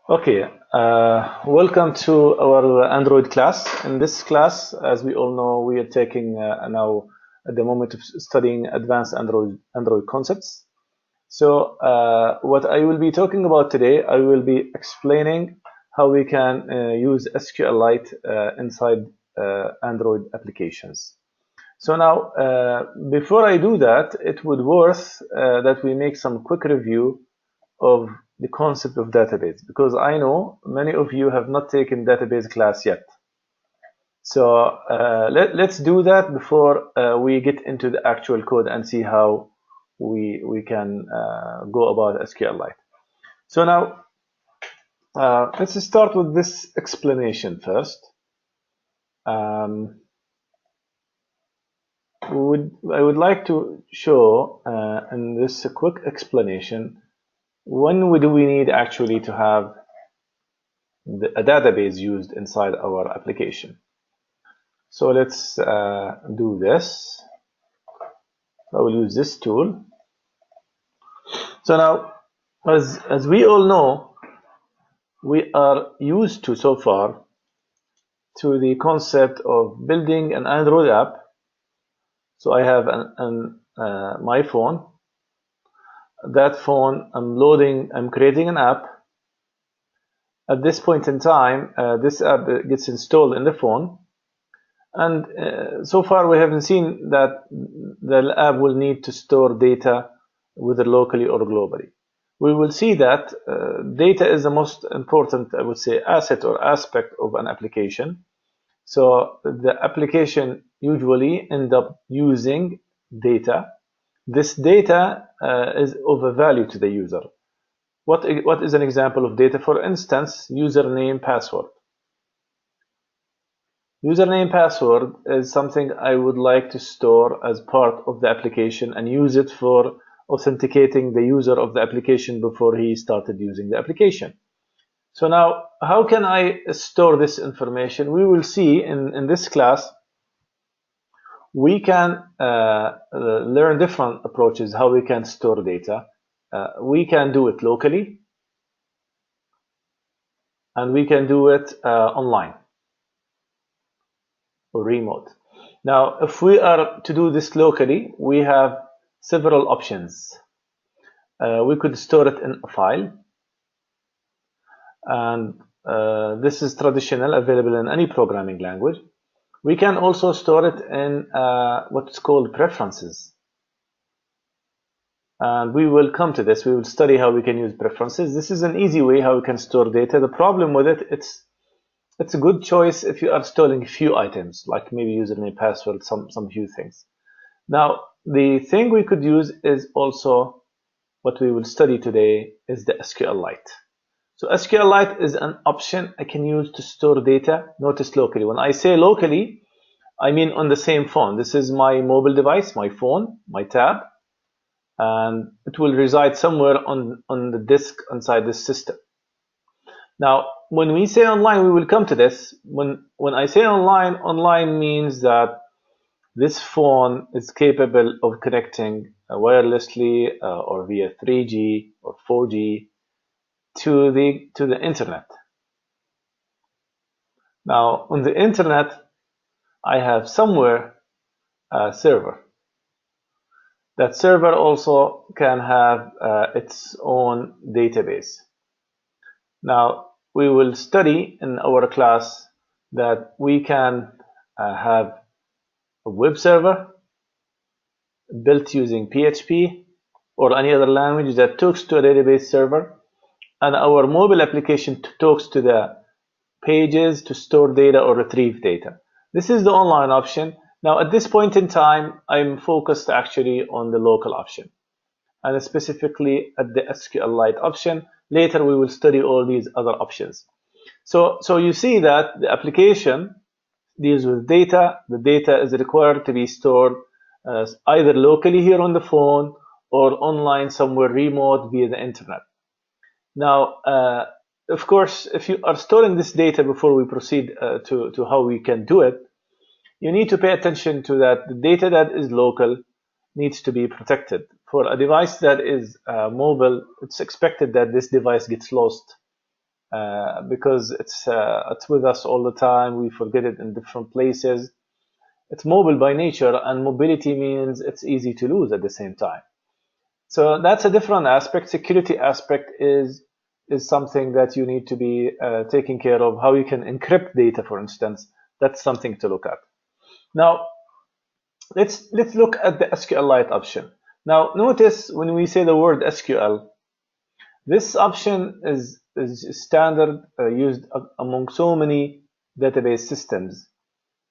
Okay, welcome to our Android class. In this class, as we all know, we are taking now at the moment of studying advanced Android concepts. So, what I will be talking about today, I will be explaining how we can use SQLite inside Android applications. So now, before I do that, it would worth that we make some quick review of the concept of database, because I know many of you have not taken database class yet. So let's do that before we get into the actual code and see how we can go about SQLite. So now let's start with this explanation first. I would like to show in this quick explanation when do we need actually to have a database used inside our application. So let's do this. I will use this tool. So now, as we all know, we are used to so far to the concept of building an Android app. So I have my phone. That phone, I'm creating an app. At this point in time, this app gets installed in the phone. And so far we haven't seen that the app will need to store data whether locally or globally. We will see that data is the most important, I would say, asset or aspect of an application. So the application usually end up using data. This data is of a value to the user. What is an example of data? For instance, username, password. Username password is something I would like to store as part of the application and use it for authenticating the user of the application before he started using the application. So now, how can I store this information? We will see in this class, we can learn different approaches how we can store data. We can do it locally, and we can do it online or remote. Now, if we are to do this locally, we have several options. We could store it in a file, and this is traditional, available in any programming language. We can also store it in what's called preferences. And we will come to this. We will study how we can use preferences. This is an easy way how we can store data. The problem with it, it's a good choice if you are storing few items, like maybe username, password, some few things. Now, the thing we could use is also what we will study today is the SQLite. So SQLite is an option I can use to store data. Notice locally. When I say locally, I mean on the same phone. This is my mobile device, my phone, my tab, and it will reside somewhere on the disk inside this system. Now, when we say online, we will come to this. When I say online means that this phone is capable of connecting wirelessly or via 3G or 4G to the internet. Now, on the internet, I have somewhere a server. That server also can have its own database. Now, we will study in our class that we can have a web server built using PHP or any other language that talks to a database server, and our mobile application talks to the pages to store data or retrieve data. This is the online option. Now, at this point in time, I'm focused actually on the local option, and specifically at the SQLite option. Later, we will study all these other options. So you see that the application deals with data. The data is required to be stored either locally here on the phone or online somewhere remote via the internet. Now, of course, if you are storing this data before we proceed to how we can do it, you need to pay attention to that the data that is local needs to be protected. For a device that is mobile, it's expected that this device gets lost because it's with us all the time. We forget it in different places. It's mobile by nature, and mobility means it's easy to lose at the same time. So that's a different aspect. Security aspect is something that you need to be taking care of. How you can encrypt data, for instance, that's something to look at. Now, let's look at the SQLite option. Now, notice when we say the word SQL, this option is standard, used among so many database systems.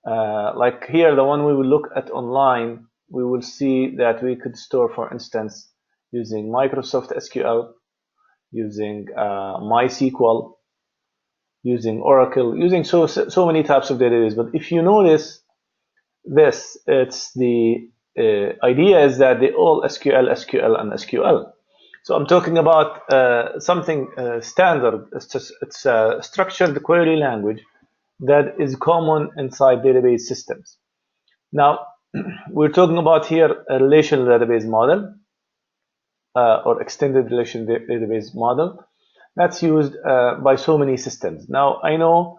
Like here, the one we will look at online, we will see that we could store, for instance, using Microsoft SQL, using MySQL, using Oracle, using so many types of database. But if you notice this, it's the idea is that they all SQL, SQL, and SQL. So I'm talking about something standard. It's a structured query language that is common inside database systems. Now, we're talking about here a relational database model, or extended relational database model that's used by so many systems. Now, I know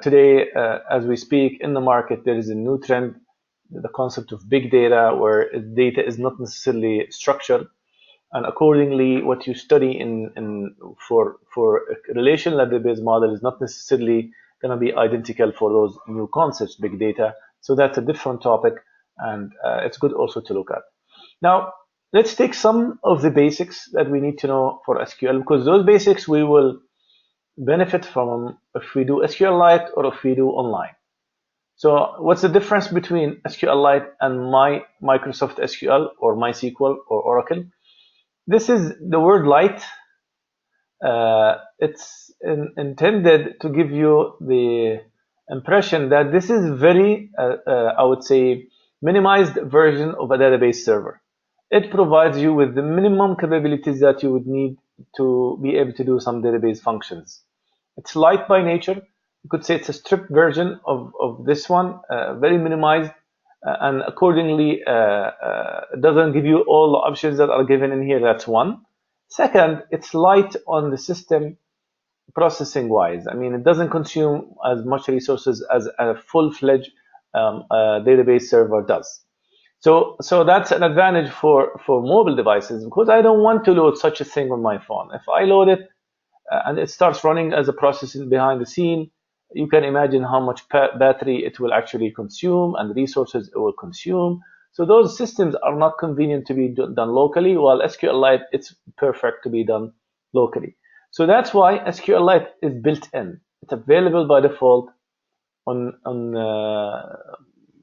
today, as we speak in the market, there is a new trend, the concept of big data, where data is not necessarily structured, and accordingly, what you study for a relational database model is not necessarily going to be identical for those new concepts, big data. So that's a different topic, and it's good also to look at. Now, let's take some of the basics that we need to know for SQL, because those basics we will benefit from if we do SQLite or if we do online. So what's the difference between SQLite and Microsoft SQL or MySQL or Oracle? This is the word light. It's intended to give you the impression that this is very, I would say, minimized version of a database server. It provides you with the minimum capabilities that you would need to be able to do some database functions. It's light by nature. You could say it's a stripped version of this one, very minimized, and accordingly doesn't give you all the options that are given in here. That's one. Second, it's light on the system processing wise. I mean, it doesn't consume as much resources as a full-fledged database server does. So that's an advantage for mobile devices, because I don't want to load such a thing on my phone. If I load it and it starts running as a process behind the scene, you can imagine how much battery it will actually consume and resources it will consume. So those systems are not convenient to be done locally, while SQLite, it's perfect to be done locally. So that's why SQLite is built in. It's available by default on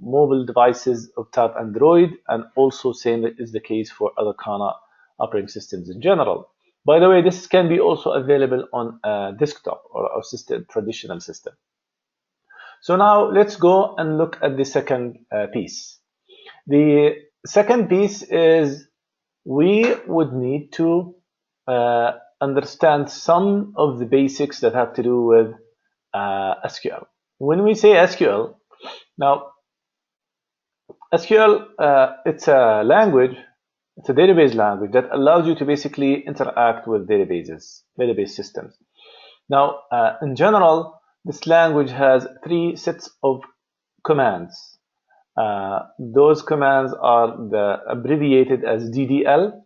mobile devices of type Android, and also same is the case for other kind of operating systems in general. By the way, this can be also available on a desktop or a traditional system. So now let's go and look at the second piece. The second piece is we would need to understand some of the basics that have to do with SQL. When we say SQL, now SQL, it's a language, it's a database language that allows you to basically interact with database systems. Now, in general, this language has 3 sets of commands. Those commands are abbreviated as DDL,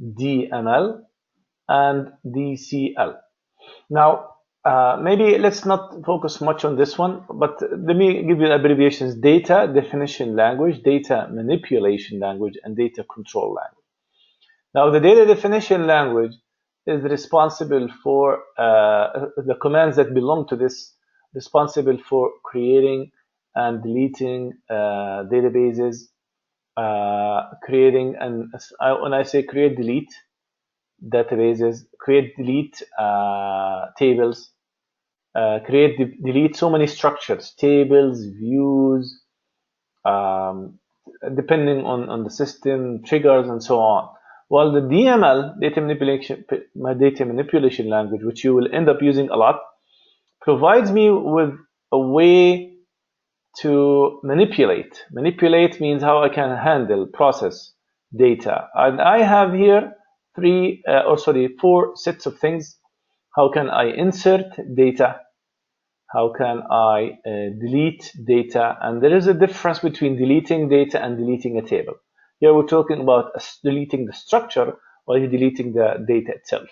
DML, and DCL. Now, maybe let's not focus much on this one, but let me give you the abbreviations: data definition language, data manipulation language, and data control language. Now, the data definition language is responsible for the commands that belong to this, responsible for creating and deleting databases, creating, and when I say create, delete databases, create, delete tables, create, delete so many structures, tables, views, depending on the system, triggers, and so on. While the DML, data manipulation language, which you will end up using a lot, provides me with a way to manipulate. Manipulate means how I can handle, process data. And I have here 4 sets of things How can I insert data? How can I delete data? And there is a difference between deleting data and deleting a table. Here we're talking about deleting the structure while deleting the data itself.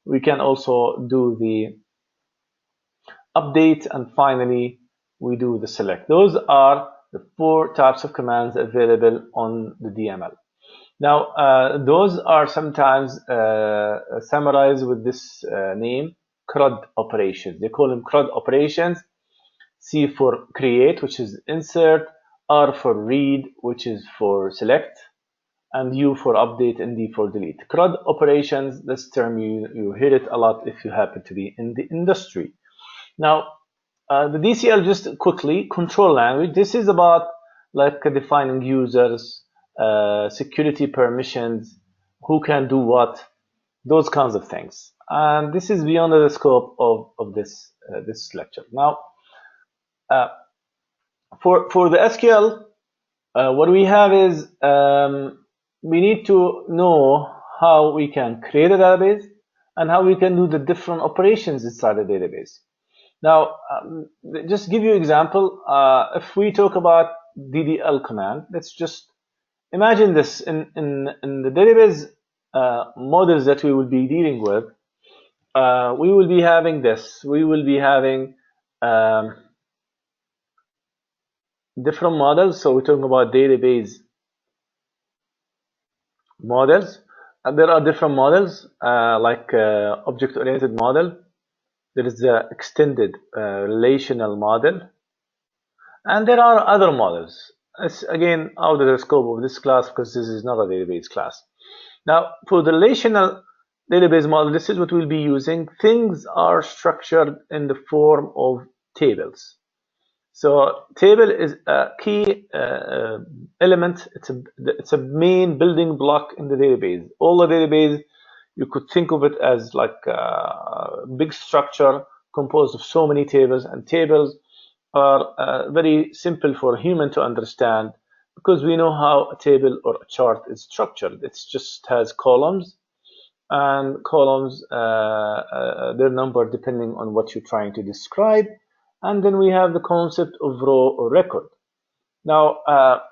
We can also do the update, and finally we do the select. Those are the 4 types of commands available on the DML. Now, those are sometimes summarized with this name, CRUD operations. They call them CRUD operations. C for create, which is insert, R for read, which is for select, and U for update, and D for delete. CRUD operations, this term you hear it a lot if you happen to be in the industry. Now, the DCL, just quickly, control language. This is about like defining users, security permissions, who can do what, those kinds of things. And this is beyond the scope of this lecture. Now, for the SQL, what we have is we need to know how we can create a database and how we can do the different operations inside the database. Now, just give you an example. If we talk about DDL command, let's just imagine this in the database models that we will be dealing with. We will be having this. We will be having different models. So we're talking about database models, and there are different models like object-oriented model. There is the extended relational model, and there are other models. It's again out of the scope of this class because this is not a database class. Now, for the relational database model, this is what we'll be using. Things are structured in the form of tables. So table is a key element. It's a main building block in the database. All the database, you could think of it as like a big structure composed of so many tables, and tables are very simple for a human to understand because we know how a table or a chart is structured. It just has columns, and columns, they're numbered depending on what you're trying to describe. And then we have the concept of row or record. Now,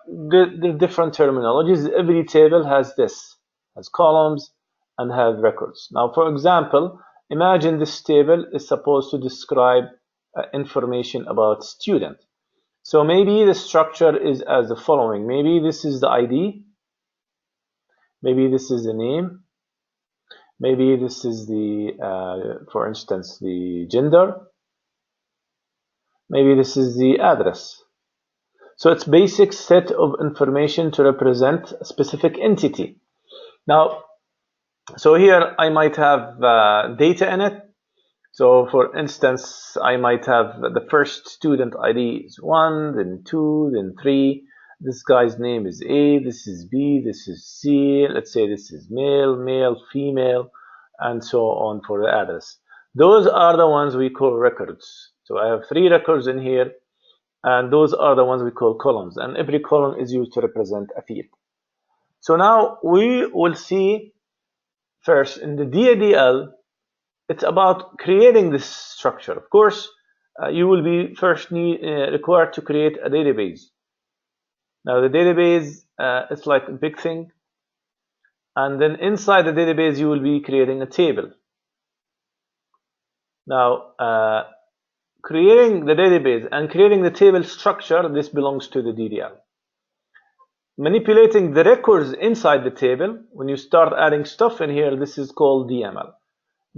the different terminologies. Every table has columns and have records. Now, for example, imagine this table is supposed to describe information about student. So maybe the structure is as the following. Maybe this is the ID. Maybe this is the name. Maybe this is the, for instance, the gender. Maybe this is the address. So it's basic set of information to represent a specific entity. Now, so here I might have data in it. So for instance, I might have the first student ID is 1, then 2, then 3. This guy's name is A, this is B, this is C. Let's say this is male, male, female, and so on for the address. Those are the ones we call records. So I have 3 records in here, and those are the ones we call columns, and every column is used to represent a field. So now we will see first in the DDL, it's about creating this structure. Of course, you will be first required to create a database. Now the database, it's like a big thing, and then inside the database you will be creating a table. Now, creating the database and creating the table structure, this belongs to the DDL. Manipulating the records inside the table, when you start adding stuff in here, this is called DML.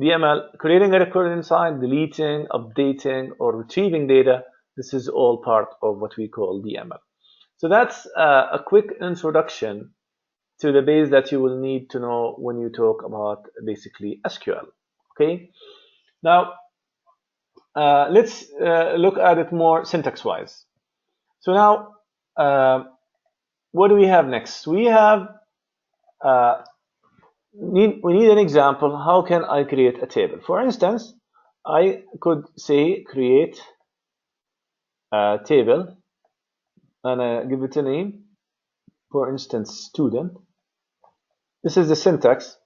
DML, creating a record inside, deleting, updating, or retrieving data, this is all part of what we call DML. So that's a quick introduction to the base that you will need to know when you talk about basically SQL. Okay. Now, let's look at it more syntax-wise. So now, what do we have next? We have we need an example. How can I create a table? For instance, I could say create a table, and I give it a name. For instance, student. This is the syntax,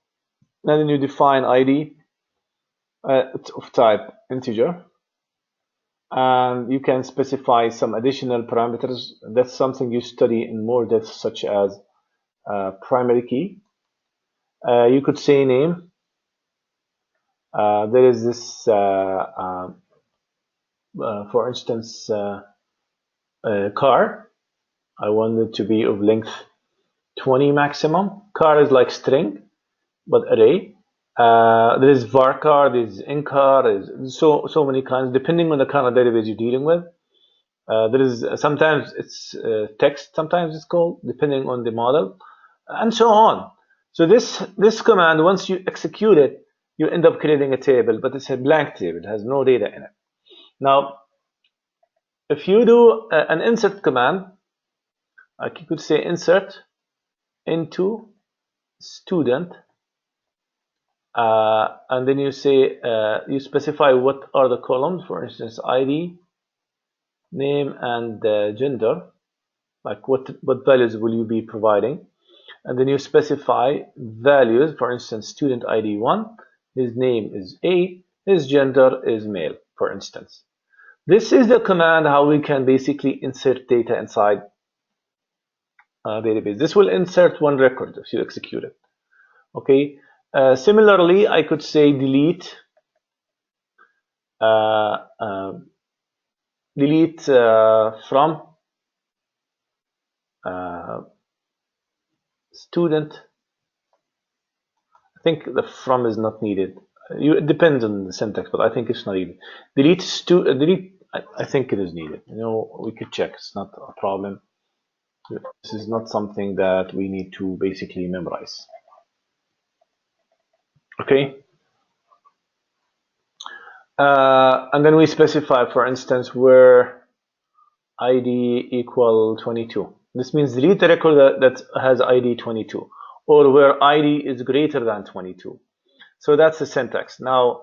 and then you define ID. It's of type integer, and you can specify some additional parameters. That's something you study in more depth, such as primary key. You could say name. There is this, for instance, car. I want it to be of length 20 maximum. Car is like string, but array. There is varchar, there is incar, there is so many kinds, depending on the kind of database you're dealing with. There is sometimes it's text, sometimes it's called, depending on the model, and so on. So this command, once you execute it, you end up creating a table, but it's a blank table, it has no data in it. Now, if you do an insert command, like you could say insert into student, and then you say you specify what are the columns, for instance, ID, name, and gender. Like what values will you be providing? And then you specify values. For instance, student ID 1, his name is A, his gender is male, for instance. This is the command how we can basically insert data inside a database. This will insert one record if you execute it. Okay. Similarly, I could say delete from student. I think the from is not needed. It depends on the syntax, but I think it's not needed. Delete. I think it is needed. You know, we could check. It's not a problem. This is not something that we need to basically memorize. Okay. And then we specify, for instance, where ID equal 22. This means delete the record that has ID 22, or where ID is greater than 22. So that's the syntax. Now,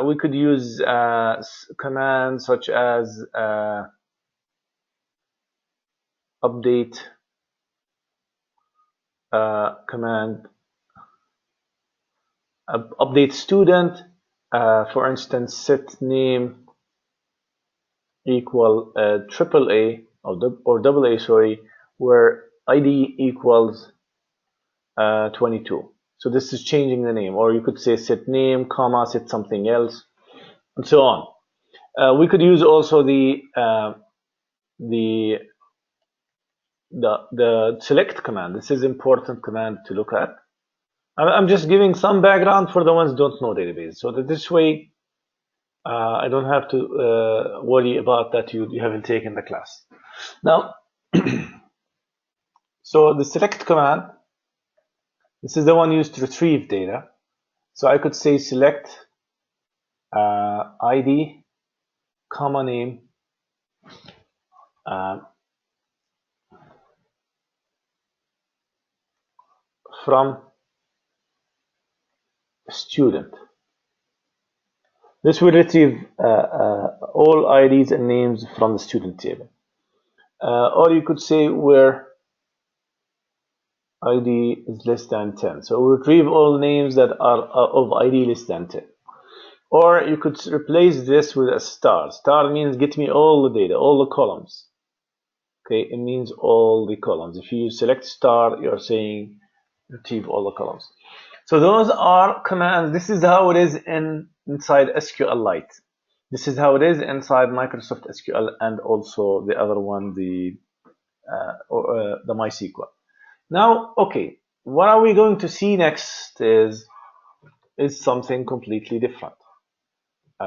we could use commands such as update command, update student, for instance, set name equal AAA or AA, sorry, where ID equals 22. So this is changing the name, or you could say set name, comma, set something else, and so on. We could use also the select command. This is important command to look at. I'm just giving some background for the ones who don't know database, so that this way I don't have to worry about that you haven't taken the class. Now, so the select command, this is the one used to retrieve data. So I could say select ID, comma name, from student. This will retrieve all IDs and names from the student table. Or you could say where ID is less than 10. So retrieve all names that are of ID less than 10. Or you could replace this with a star. Star means get me all the data, all the columns. Okay, it means all the columns. If you select star, you're saying retrieve all the columns. So those are commands. This is how it is inside SQLite. This is how it is inside Microsoft SQL, and also the other one, the MySQL. Now, okay, what are we going to see next is something completely different.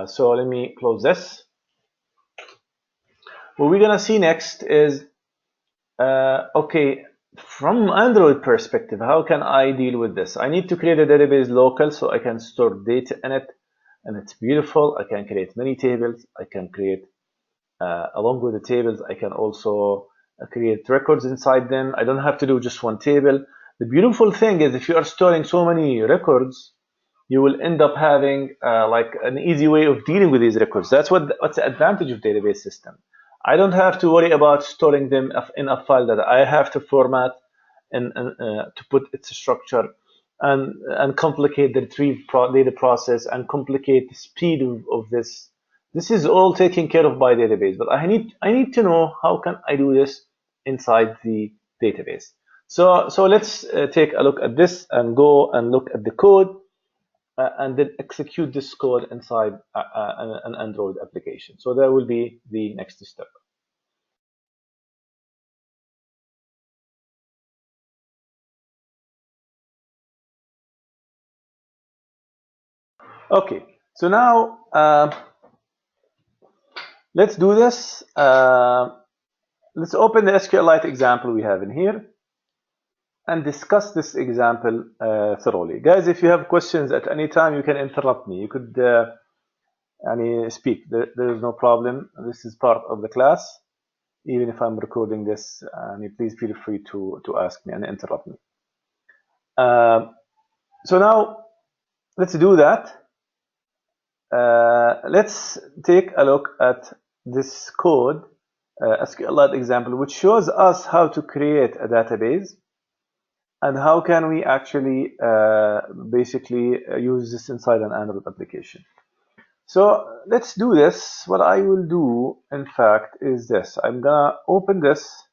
So let me close this. What we're gonna see next is, okay, from Android perspective, how can I deal with this? I need to create a database local so I can store data in it, and it's beautiful. I can create many tables. I can create, along with the tables, I can also create records inside them. I don't have to do just one table. The beautiful thing is if you are storing so many records, you will end up having like an easy way of dealing with these records. That's what's the advantage of database system. I don't have to worry about storing them in a file that I have to format and to put its structure and complicate the retrieve data process and complicate the speed of this. This is all taken care of by database, but I need to know how can I do this inside the database. So let's take a look at this and go and look at the code and then execute this code inside an Android application. So that will be the next step. Okay, so now let's do this. Let's open the SQLite example we have in here and discuss this example thoroughly. Guys, if you have questions at any time, you can interrupt me. You could speak. There is no problem. This is part of the class. Even if I'm recording this, please feel free to ask me and interrupt me. So now let's do that. Let's take a look at this code, SQLite example, which shows us how to create a database and how can we actually basically use this inside an Android application. So let's do this. What I will do, in fact, is this. I'm gonna open this.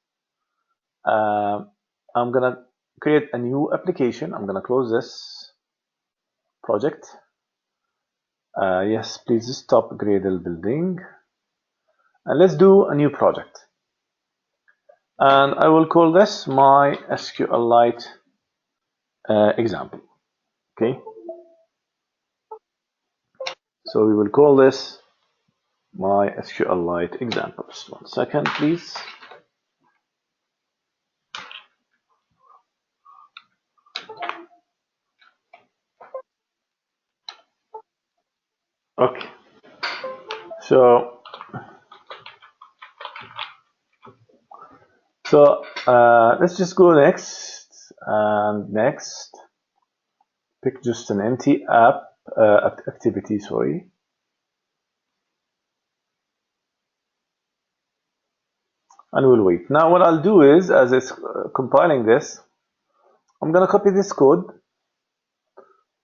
I'm gonna create a new application. I'm gonna close this project. Yes, please stop Gradle building. And let's do a new project. And I will call this my SQLite example. Okay. So we will call this my SQLite example. Just 1 second, please. Okay. So let's just go next and next. Pick just an empty app activity. Sorry. And we'll wait. Now what I'll do is, as it's compiling this, I'm gonna copy this code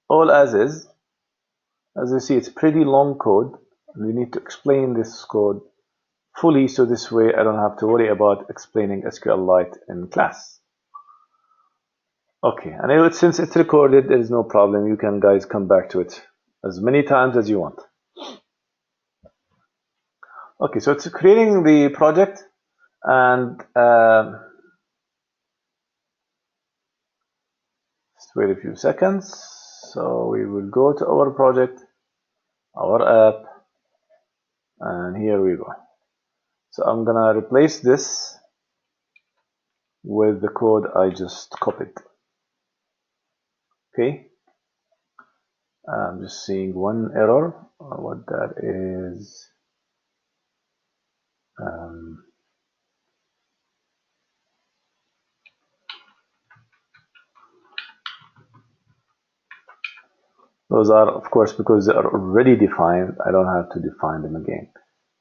all as is. As you see, it's pretty long code. We need to explain this code fully, so this way I don't have to worry about explaining SQLite in class. Okay, and since it's recorded, there is no problem. You can guys come back to it as many times as you want. Okay, so it's creating the project, and just wait a few seconds. So we will go to our project, our app, and here we go. So I'm gonna replace this with the code I just copied. Okay, I'm just seeing one error. What that is, those are, of course, because they are already defined. I don't have to define them again.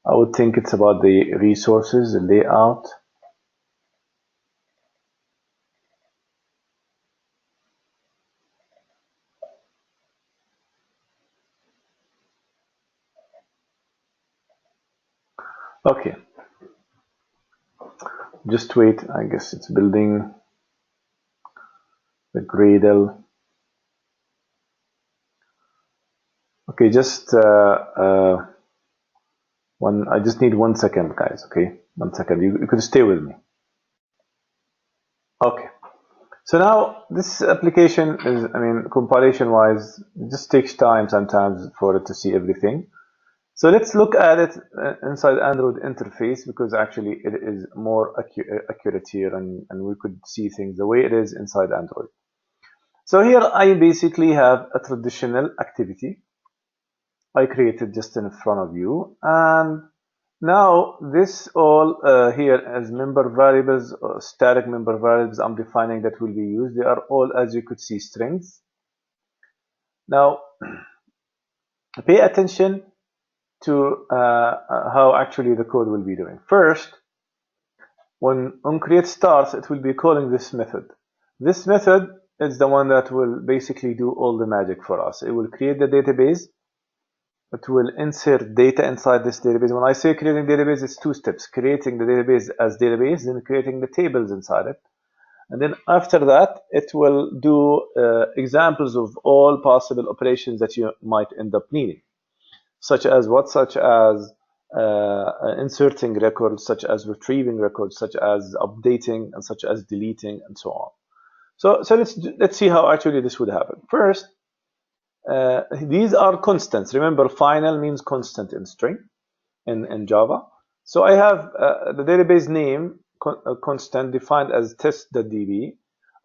I would think it's about the resources, the layout. Okay, just wait. I guess it's building the Gradle. Okay, just I just need 1 second, guys. Okay, 1 second. You could stay with me. Okay. So now this application is, compilation wise, it just takes time sometimes for it to see everything. So let's look at it inside Android interface, because actually it is more accurate here, and we could see things the way it is inside Android. So here I basically have a traditional activity I created just in front of you, and now this all here as member variables, static member variables I'm defining that will be used. They are all, as you could see, strings. Now pay attention to how actually the code will be doing. First, when onCreate starts, it will be calling this method. This method is the one that will basically do all the magic for us. It will create the database. It will insert data inside this database. When I say creating database, it's two steps: creating the database as database, then creating the tables inside it. And then after that, it will do examples of all possible operations that you might end up needing, such as what? Such as inserting records, such as retrieving records, such as updating, and such as deleting, and so on. So let's see how actually this would happen. First, these are constants. Remember, final means constant in string in Java. So I have the database name constant defined as test.db.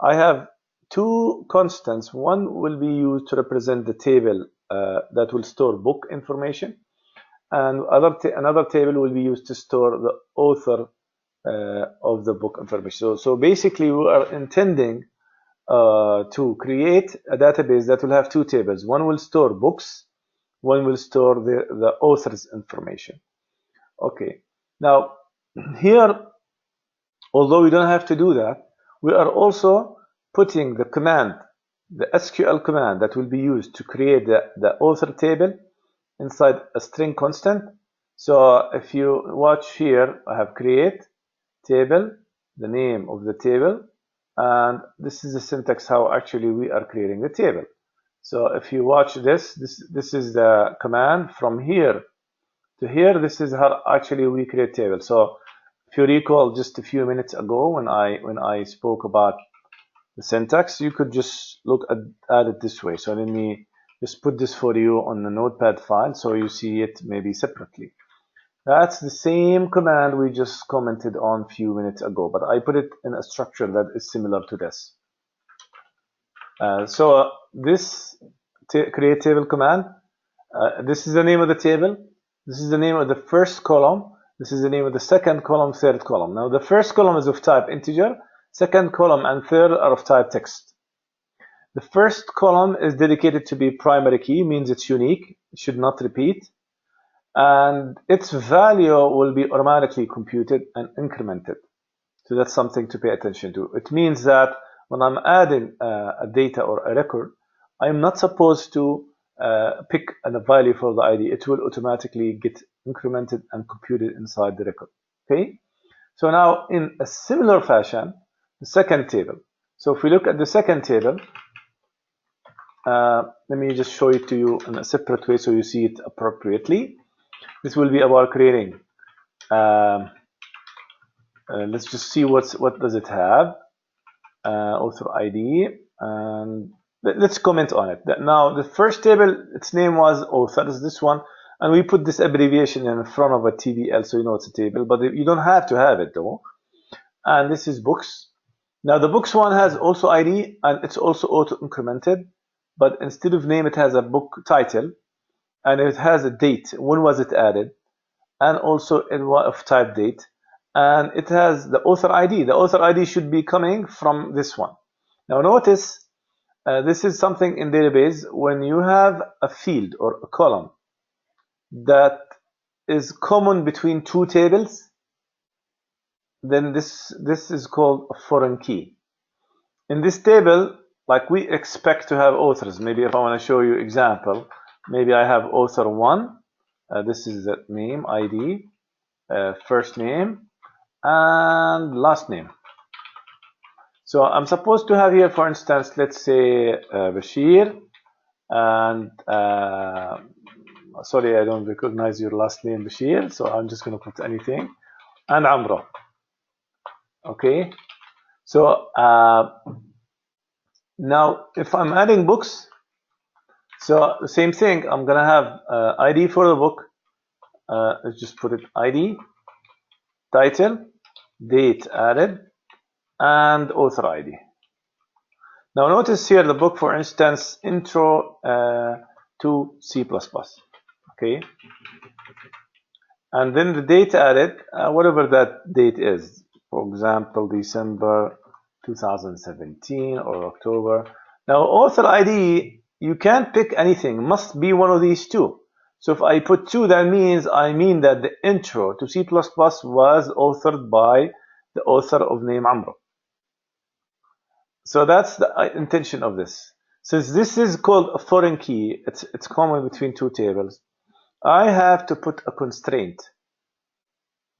I have two constants. One will be used to represent the table that will store book information, and another table will be used to store the author of the book information. So basically, we are intending to create a database that will have two tables. One will store books, one will store the author's information. Okay, now here, although we don't have to do that, we are also putting the command, the SQL command that will be used to create the author table inside a string constant. So if you watch here, I have create table, the name of the table, and this is the syntax how actually we are creating the table. So if you watch this is the command from here to here. This is how actually we create table. So if you recall just a few minutes ago when I spoke about the syntax, you could just look at it this way. So let me just put this for you on the notepad file so you see it maybe separately. That's the same command we just commented on a few minutes ago, but I put it in a structure that is similar to this. So this create table command, this is the name of the table, this is the name of the first column, this is the name of the second column, third column. Now the first column is of type integer, second column and third are of type text. The first column is dedicated to be primary key, means it's unique, it should not repeat, and its value will be automatically computed and incremented. So that's something to pay attention to. It means that when I'm adding a data or a record, I'm not supposed to pick a value for the ID. It will automatically get incremented and computed inside the record. Okay. So now in a similar fashion, the second table. So if we look at the second table, let me just show it to you in a separate way so you see it appropriately. This will be about creating. Let's just see what does it have. Author ID, and let's comment on it. Now the first table, its name was authors, this one, and we put this abbreviation in front of a TBL so you know it's a table, but you don't have to have it though. And this is books. Now the books one has also ID and it's also auto incremented, but instead of name it has a book title and it has a date, when was it added, and also of type date, and it has the author ID. The author ID should be coming from this one. Now notice this is something in database. When you have a field or a column that is common between two tables, then this is called a foreign key. In this table, like we expect to have authors. Maybe if I want to show you example, maybe I have author 1. This is the name, ID, first name, and last name. So I'm supposed to have here, for instance, let's say Bashir, and sorry, I don't recognize your last name, Bashir, so I'm just going to put anything, and Amro. Okay, so now if I'm adding books, so the same thing, I'm going to have ID for the book. Let's just put it ID, title, date added, and author ID. Now notice here the book, for instance, intro to C++. Okay, and then the date added, whatever that date is. For example, December 2017 or October. Now author ID, you can't pick anything, must be one of these two. So if I put 2, that means that the intro to C++ was authored by the author of name Amro. So that's the intention of this. Since this is called a foreign key, it's common between two tables, I have to put a constraint.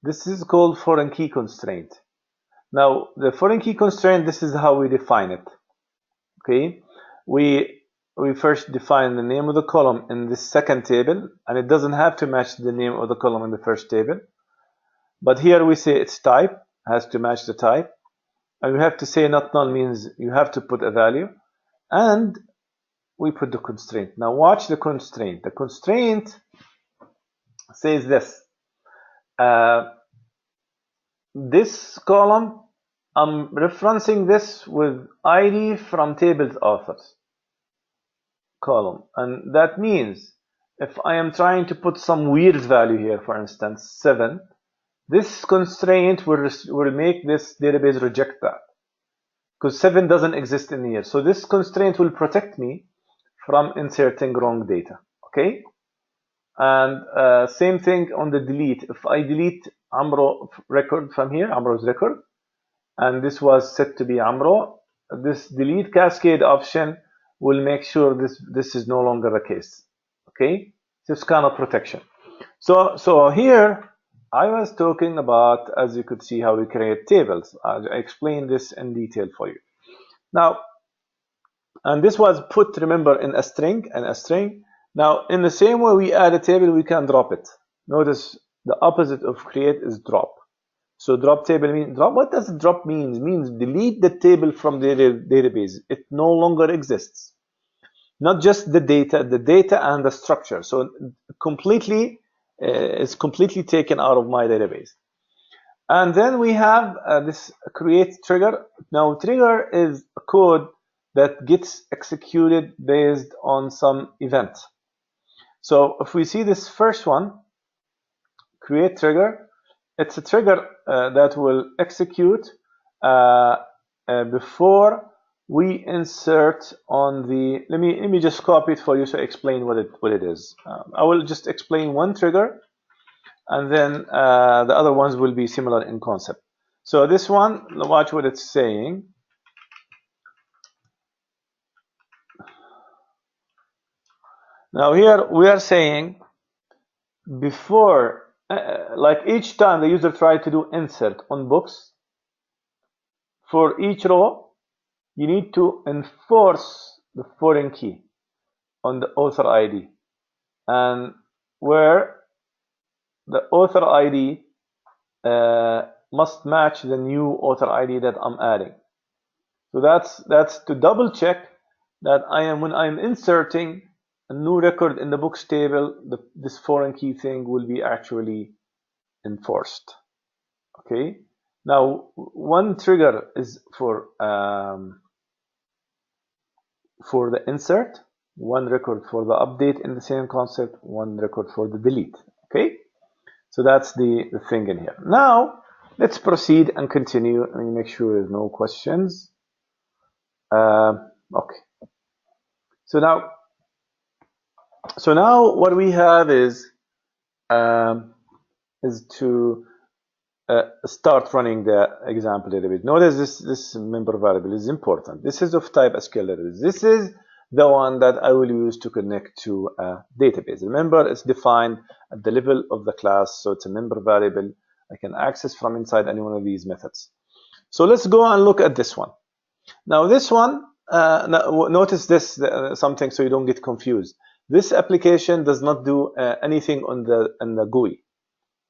This is called foreign key constraint. Now, the foreign key constraint, this is how we define it. Okay, we first define the name of the column in this second table, and it doesn't have to match the name of the column in the first table. But here we say its type has to match the type, and we have to say not null means you have to put a value, and we put the constraint. Now watch the constraint. The constraint says this. This column, I'm referencing this with ID from tables authors column, and that means if I am trying to put some weird value here, for instance 7, this constraint will make this database reject that, because 7 doesn't exist in here. So this constraint will protect me from inserting wrong data. Okay, and same thing on the delete. If I delete Amro record from here, Amro's record, and this was set to be Amro, this delete cascade option will make sure this is no longer the case. Okay, this kind of protection. So here I was talking about, as you could see, how we create tables. I explained this in detail for you. Now, and this was put, remember, in a string and a string. Now, in the same way we add a table, we can drop it. Notice the opposite of create is drop. So drop table means drop. What does drop mean? It means delete the table from the database. It no longer exists. Not just the data and the structure. So completely, it's completely taken out of my database. And then we have this create trigger. Now trigger is a code that gets executed based on some event. So if we see this first one, create trigger, it's a trigger that will execute before we insert on the, let me just copy it for you so I explain what it is. I will just explain one trigger, and then the other ones will be similar in concept. So this one, watch what it's saying. Now here we are saying before, like each time the user tried to do insert on books, for each row, you need to enforce the foreign key on the author ID, and where the author ID must match the new author ID that I'm adding. So that's to double check that when I'm inserting a new record in the books table, this foreign key thing will be actually enforced. Okay. Now one trigger is for the insert, one record for the update in the same concept, one record for the delete. Okay. So that's the thing in here. Now let's proceed and continue. Let me make sure there's no questions. Okay. So now what we have is to start running the example database. Notice this member variable is important. This is of type SQL database. This is the one that I will use to connect to a database. Remember, it's defined at the level of the class, so it's a member variable I can access from inside any one of these methods. So let's go and look at this one. Now this one, notice this something so you don't get confused. This application does not do anything on the GUI.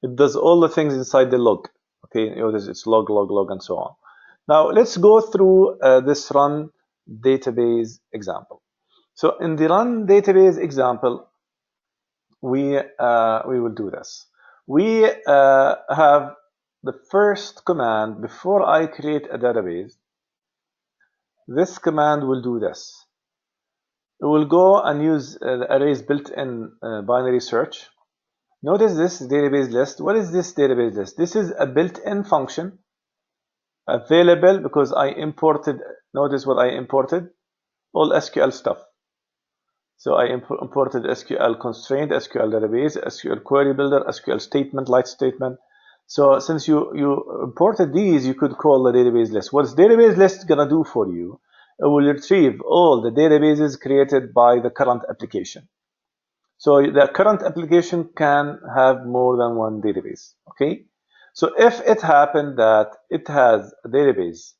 It does all the things inside the log. Okay, notice it's log, and so on. Now let's go through this run database example. So in the run database example, we will do this. We have the first command before I create a database. This command will do this. It will go and use the array's built-in binary search. Notice this database list. What is this database list? This is a built-in function available because I imported, notice what I imported, all SQL stuff. So I imported SQL constraint, SQL database, SQL query builder, SQL statement, light statement. So since you imported these, you could call the database list. What's database list gonna do for you? it will retrieve all the databases created by the current application. So the current application can have more than one database. Okay. So if it happened that it has a database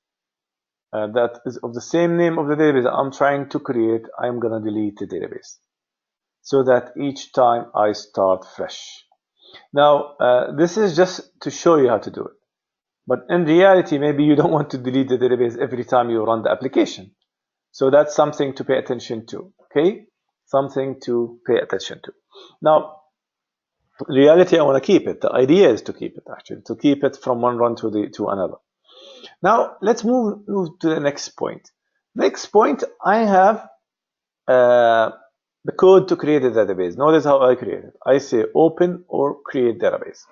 that is of the same name of the database I'm trying to create, I'm going to delete the database so that each time I start fresh. Now, this is just to show you how to do it. But in reality, maybe you don't want to delete the database every time you run the application. So that's something to pay attention to. Okay? Something to pay attention to. Now, in reality, I want to keep it. The idea is to keep it, actually, to keep it from one run to another. Now, let's move to the next point. Next point, I have the code to create a database. Notice how I create it. I say open or create database.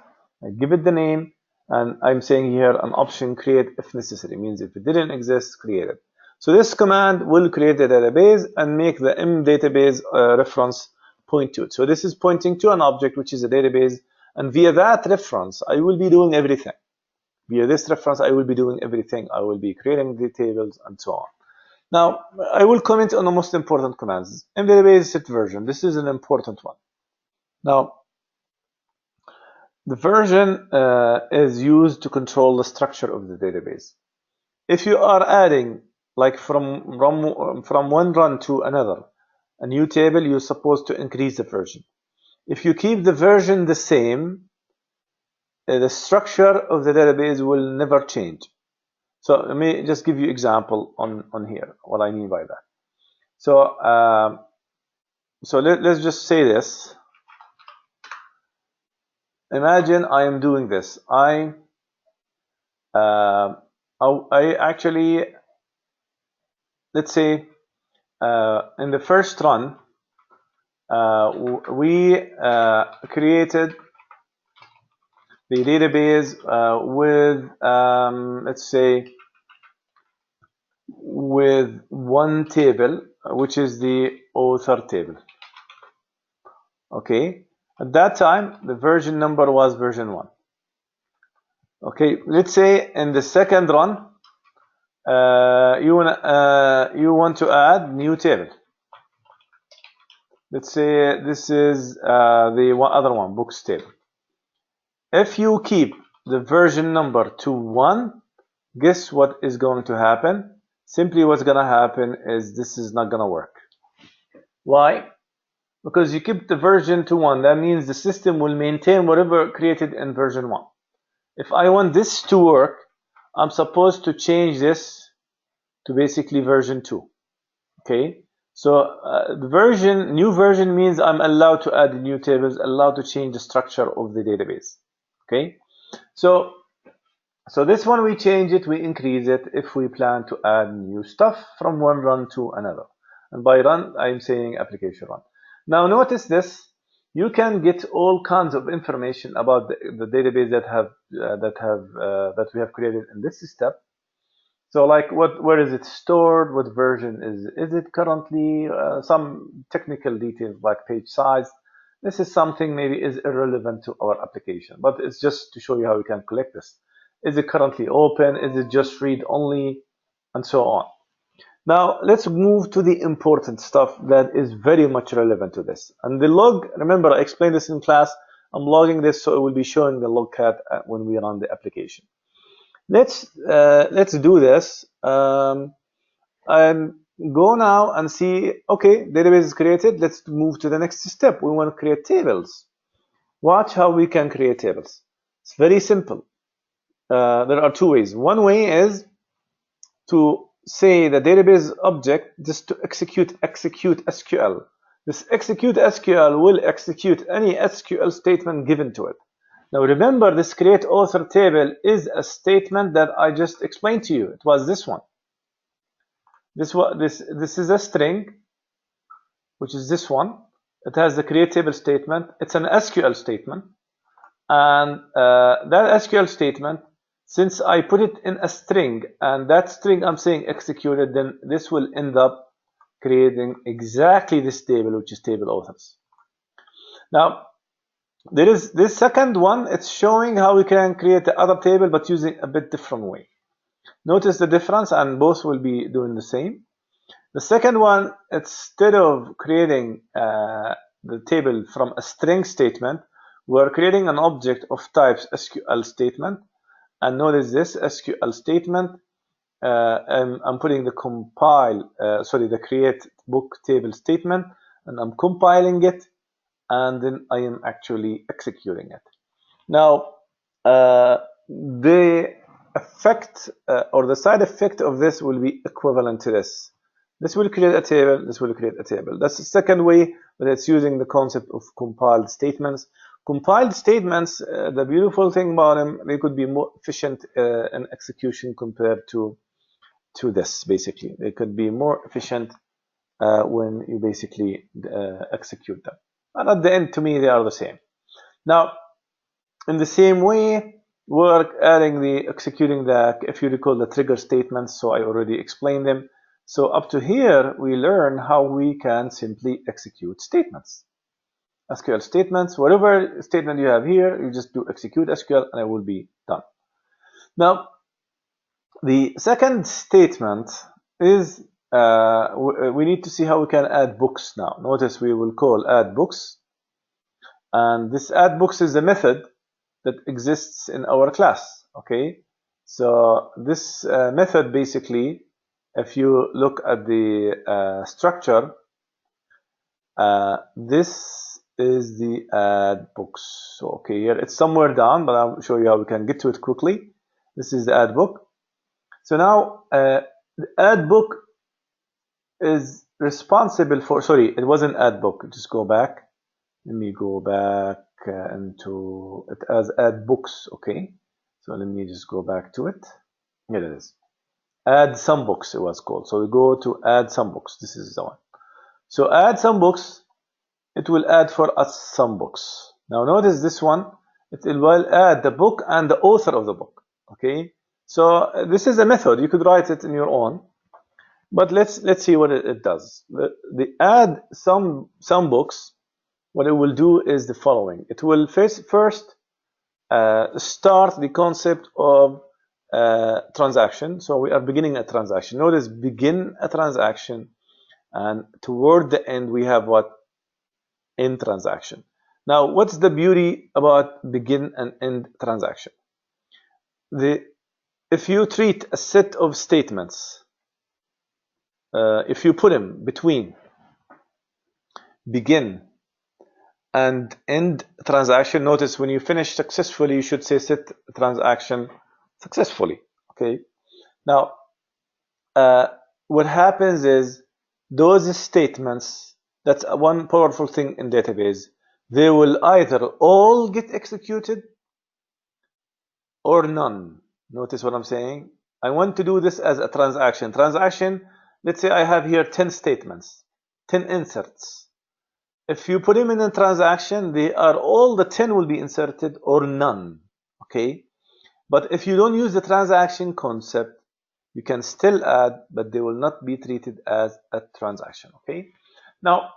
I give it the name, and I'm saying here an option create if necessary. Means if it didn't exist, create it. So this command will create the database and make the database reference point to it. So this is pointing to an object which is a database, and via that reference, I will be doing everything. Via this reference, I will be doing everything. I will be creating the tables and so on. Now, I will comment on the most important commands. database set version. This is an important one. Now, the version is used to control the structure of the database. If you are adding, like from one run to another, a new table, you're supposed to increase the version. If you keep the version the same, the structure of the database will never change. So let me just give you example on here, what I mean by that. So let's just say this. Imagine I am doing this. I actually, let's say in the first run, we created the database with, let's say, with one table, which is the author table. Okay, at that time, the version number was version 1. Okay, let's say in the second run, you want to add new table. Let's say this is the other one, books table. If you keep the version number to 1, guess what is going to happen? Simply what's going to happen is this is not going to work. Why? Because you keep the version to 1. That means the system will maintain whatever created in version 1. If I want this to work, I'm supposed to change this to basically version 2. Okay? So the new version means I'm allowed to add new tables, allowed to change the structure of the database. Okay, so this one we change it, we increase it if we plan to add new stuff from one run to another. And by run, I'm saying application run. Now notice this, you can get all kinds of information about the database that we have created in this step. So like where is it stored, what version is it currently, some technical details like page size. This is something maybe is irrelevant to our application, but it's just to show you how we can collect this. Is it currently open? Is it just read only? And so on. Now, let's move to the important stuff that is very much relevant to this. And the log, remember I explained this in class, I'm logging this so it will be showing the logcat when we run the application. Let's do this and go now and see, okay, database is created. Let's move to the next step. We want to create tables. Watch how we can create tables. It's very simple. There are two ways. One way is to say the database object just to execute SQL. This execute SQL will execute any SQL statement given to it. Now remember, this create author table is a statement that I just explained to you. It was this one. This is a string, which is this one. It has the create table statement. It's an SQL statement. And that SQL statement, since I put it in a string, and that string I'm saying executed, then this will end up creating exactly this table, which is table authors. Now, there is this second one. It's showing how we can create the other table, but using a bit different way. Notice the difference, and both will be doing the same. The second one, instead of creating the table from a string statement, we're creating an object of types SQL statement. And notice this SQL statement, I'm putting the the create book table statement, and I'm compiling it, and then I am actually executing it. Now, the effect or the side effect of this will be equivalent to this. This will create a table, this will create a table. That's the second way, but it's using the concept of compiled statements. Compiled statements, the beautiful thing about them, they could be more efficient in execution compared to this, basically. They could be more efficient when you basically execute them. And at the end, to me, they are the same. Now, in the same way, we're executing the, if you recall, the trigger statements, so I already explained them. So up to here, we learn how we can simply execute statements. SQL statements, whatever statement you have here, you just do execute SQL and it will be done. Now, the second statement is we need to see how we can add books now. Notice we will call add books, and this add books is a method that exists in our class. Okay, so this method basically, if you look at the structure, this is the add books. So okay, here it's somewhere down, but I'll show you how we can get to it quickly. This is the add book. So now the add book is responsible for, sorry, it wasn't add book. Just go back. Let me go back into it as add books. Okay, so let me just go back to it. Here it is. Add some books it was called. So we go to add some books. This is the one. So add some books. It will add for us some books. Now notice this one. It will add the book and the author of the book. Okay. So this is a method. You could write it in your own, but let's see what it does. The add some books. What it will do is the following. It will first start the concept of transaction. So we are beginning a transaction. Notice begin a transaction, and toward the end we have what? End transaction. Now, what's the beauty about begin and end transaction? If you treat a set of statements, if you put them between begin and end transaction, notice when you finish successfully, you should say set transaction successfully. Okay. Now, what happens is those statements, that's one powerful thing in database, they will either all get executed or none. Notice what I'm saying. I want to do this as a transaction. Transaction, let's say I have here 10 statements, 10 inserts. If you put them in a transaction, they are all the 10 will be inserted or none. Okay. But if you don't use the transaction concept, you can still add, but they will not be treated as a transaction. Okay. Now,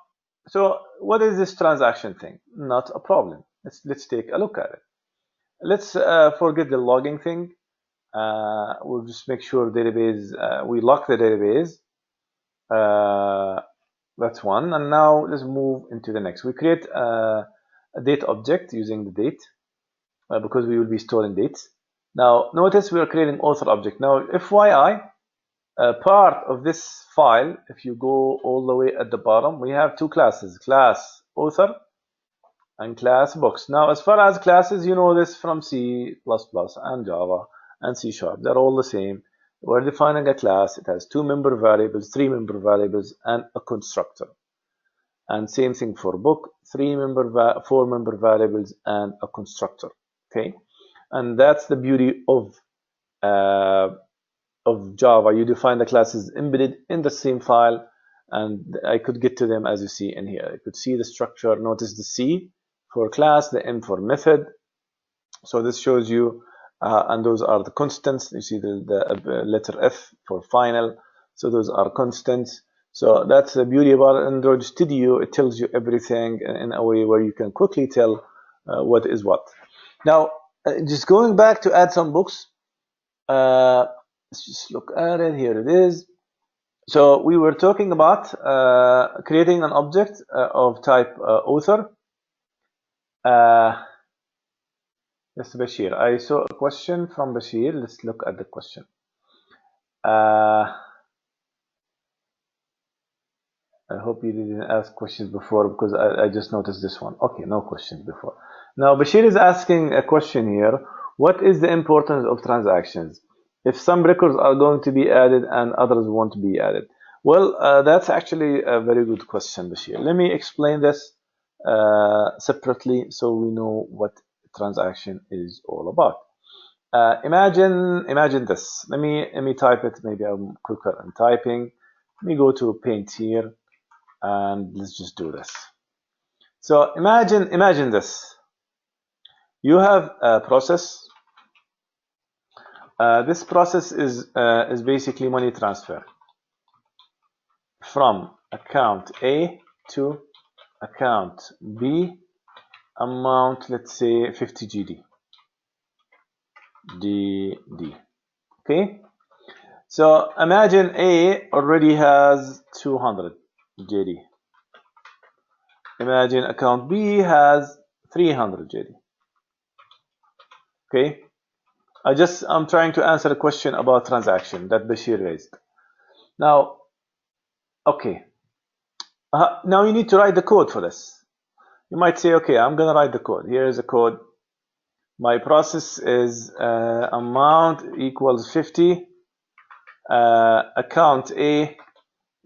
so what is this transaction thing? Not a problem. Let's take a look at it. Let's forget the logging thing. We'll just make sure database, we lock the database. That's one. And now let's move into the next. We create a date object using the date because we will be storing dates. Now notice we are creating author object. Now FYI, part of this file, if you go all the way at the bottom, we have two classes, class author and class books. Now as far as classes, you know this from C++ and Java and C#. They're all the same. We're defining a class. It has 2 member variables, 3 member variables, and a constructor. And same thing for book, 4 member variables and a constructor. Okay, and that's the beauty of Java. You define the classes embedded in the same file, and I could get to them as you see in here. You could see the structure. Notice the C for class, the M for method. So this shows you. And those are the constants. You see the letter F for final. So those are constants. So that's the beauty about Android Studio. It tells you everything in a way where you can quickly tell what is what. Now, just going back to add some books. Let's just look at it. Here it is. So we were talking about creating an object of type author. Yes, Bashir. I saw a question from Bashir. Let's look at the question. I hope you didn't ask questions before, because I just noticed this one. Okay, no questions before. Now, Bashir is asking a question here. What is the importance of transactions if some records are going to be added and others won't be added? Well, that's actually a very good question, Bashir. Let me explain this separately so we know what transaction is all about. Imagine this. Let me type it. Maybe I'm quicker in typing. Let me go to Paint here, and let's just do this. So imagine this. You have a process. This process is basically money transfer from account A to account B, amount, let's say 50 GD. Okay. So imagine A already has 200 JD. Imagine account B has 300 JD. Okay. I'm trying to answer a question about transaction that Bashir raised. Now, okay. Now you need to write the code for this. You might say, okay, I'm gonna write the code. Here is the code. My process is amount equals 50. Account A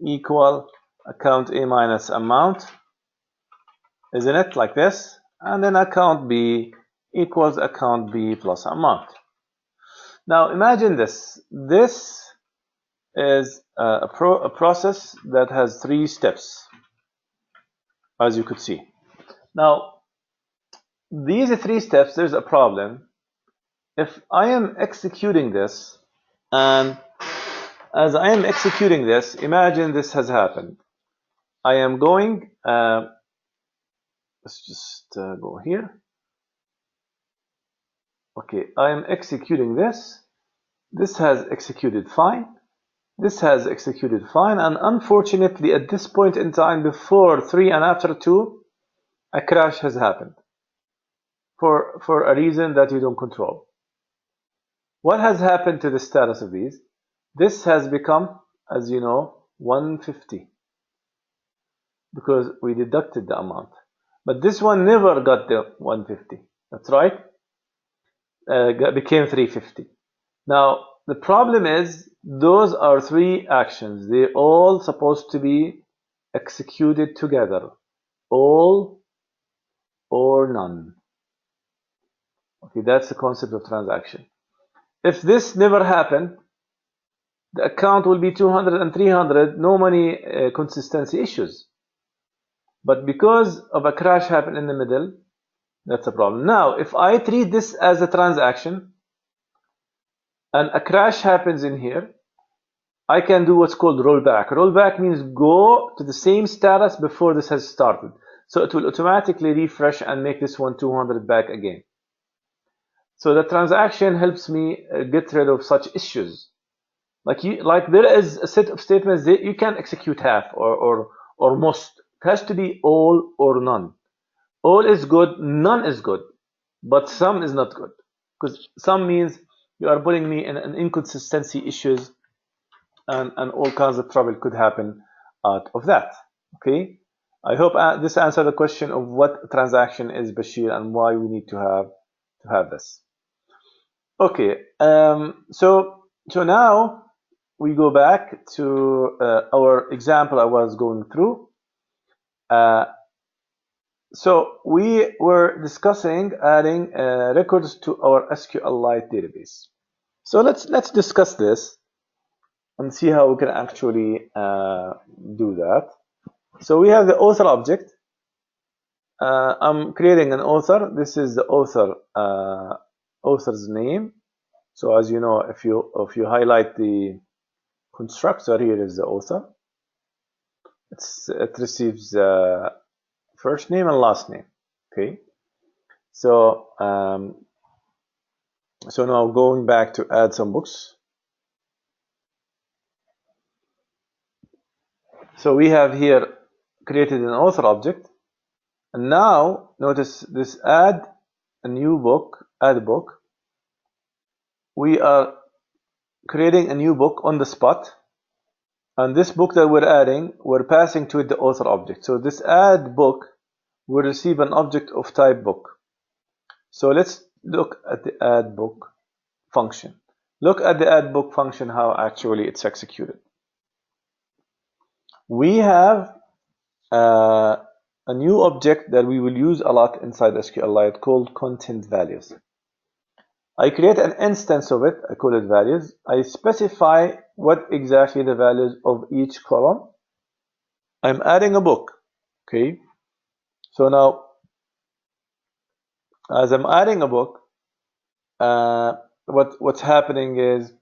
equal account A minus amount, isn't it, like this? And then account B equals account B plus amount. Now imagine this. This is a process that has 3 steps, as you could see. Now, these 3 steps, there's a problem. If I am executing this, and as I am executing this, imagine this has happened. I am going, let's just go here. Okay, I am executing this. This has executed fine. This has executed fine. And unfortunately, at this point in time, before 3 and after 2, a crash has happened for a reason that you don't control. What has happened to the status of these? This has become, as you know, 150 because we deducted the amount. But this one never got the 150. That's right. Became 350. Now, the problem is those are 3 actions. They're all supposed to be executed together. All or none. Okay, that's the concept of transaction. If this never happened, the account will be 200 and 300, no money consistency issues. But because of a crash happened in the middle, that's a problem. Now, if I treat this as a transaction and a crash happens in here, I can do what's called rollback. Rollback means go to the same status before this has started. So it will automatically refresh and make this one 200 back again. So the transaction helps me get rid of such issues. Like there is a set of statements that you can execute half or most. It has to be all or none. All is good, none is good, but some is not good, because some means you are putting me in an inconsistency issues, and all kinds of trouble could happen out of that. Okay, I hope this answered the question of what transaction is, Bashir, and why we need to have this. Okay, so now we go back to our example I was going through. So we were discussing adding records to our SQLite database. So let's discuss this and see how we can actually do that. So we have the author object. I'm creating an author. This is the author's name. So as you know, if you highlight the constructor, here is the author. It receives first name and last name. Okay. So now going back to add some books. So we have here created an author object, and now notice this add book. We are creating a new book on the spot, and this book that we're adding, we're passing to it the author object. So this add book will receive an object of type book. So let's look at the add book function. Look at the add book function, how actually it's executed. We have a new object that we will use a lot inside SQLite called content values. I create an instance of it, I call it values. I specify what exactly the values of each column. I'm adding a book, okay? So now, as I'm adding a book, what's happening is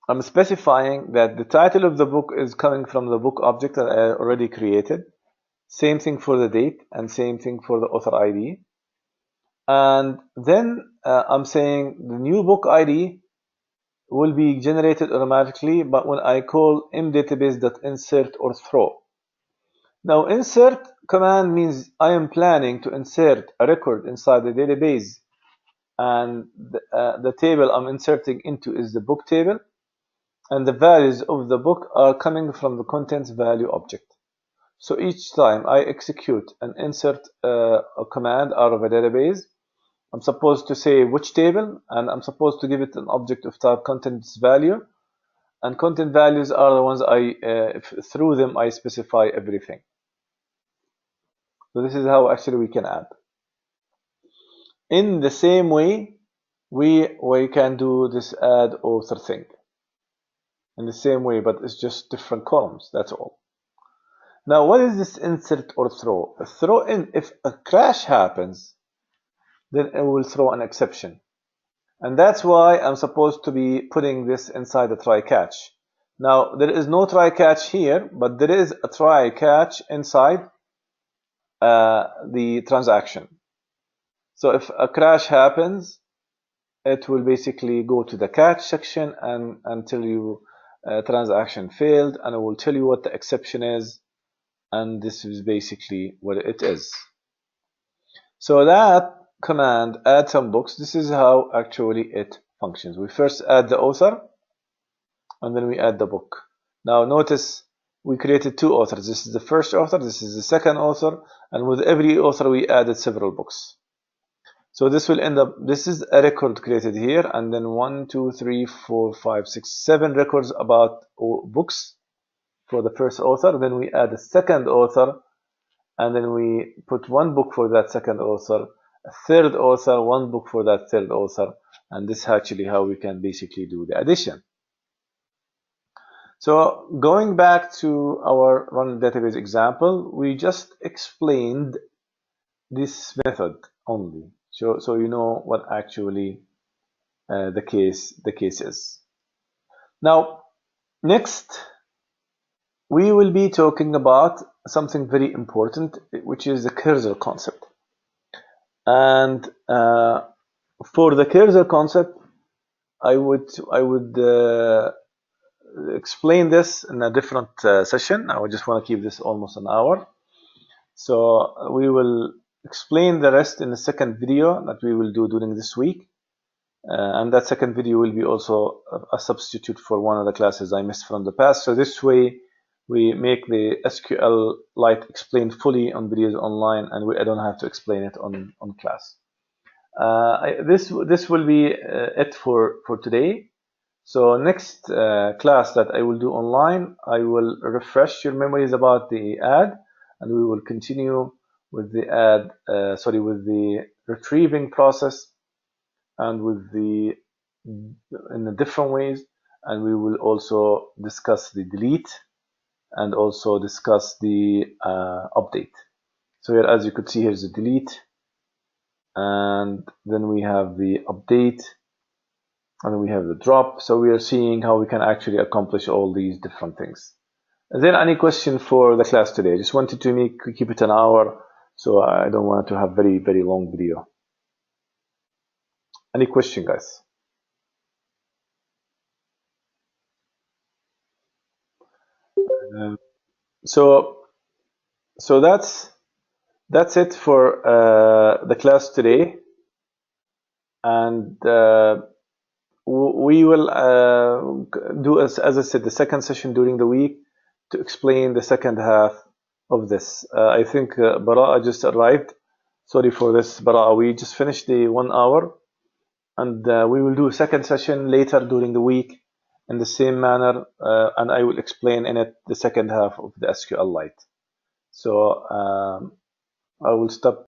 I'm specifying that the title of the book is coming from the book object that I already created. Same thing for the date, and same thing for the author ID. And then I'm saying the new book ID will be generated automatically, but when I call mdatabase.insert or throw. Now, insert command means I am planning to insert a record inside the database, and the table I'm inserting into is the book table, and the values of the book are coming from the contents value object. So each time I execute an insert a command out of a database, I'm supposed to say which table, and I'm supposed to give it an object of type contents value, and content values are the ones through them I specify everything. So this is how actually we can add. In the same way, we can do this add author thing in the same way, but it's just different columns, that's all. Now, what is this insert or throw? A throw in, if a crash happens, then it will throw an exception. And that's why I'm supposed to be putting this inside the try catch. Now, there is no try catch here, but there is a try catch inside the transaction. So if a crash happens, it will basically go to the catch section and until you transaction failed, and it will tell you what the exception is, and this is basically what it is. So that command add some books, this is how actually it functions. We first add the author, and then we add the book. Now notice we created two authors. This is the first author, this is the second author, and with every author we added several books. So this will end up, this is a record created here, and then 1, 2, 3, 4, 5, 6, 7 records about books for the first author. Then we add a second author, and then we put one book for that second author, a third author, one book for that third author, and this is actually how we can basically do the addition. So going back to our run database example, we just explained this method only. So you know what actually the case is. Now, next, we will be talking about something very important, which is the cursor concept. And for the cursor concept, I would explain this in a different session. I would just want to keep this almost an hour. So we will explain the rest in the second video that we will do during this week. And that second video will be also a substitute for one of the classes I missed from the past. So this way we make the SQLite explained fully on videos online, and I don't have to explain it on class. This will be it for today. So next class that I will do online, I will refresh your memories about the add, and we will continue with the with the retrieving process, and with in the different ways, and we will also discuss the delete and also discuss the update. So here, as you could see, here's the delete, and then we have the update, and then we have the drop. So we are seeing how we can actually accomplish all these different things. Is there any question for the class today? I just wanted to keep it an hour, so I don't want to have very, very long video. Any question, guys? So that's it for the class today, and we will do, as I said, the second session during the week to explain the second half of this. I think Bara'a just arrived. Sorry for this, Bara'a. We just finished the 1 hour, and we will do a second session later during the week in the same manner, and I will explain in it the second half of the SQLite. So I will stop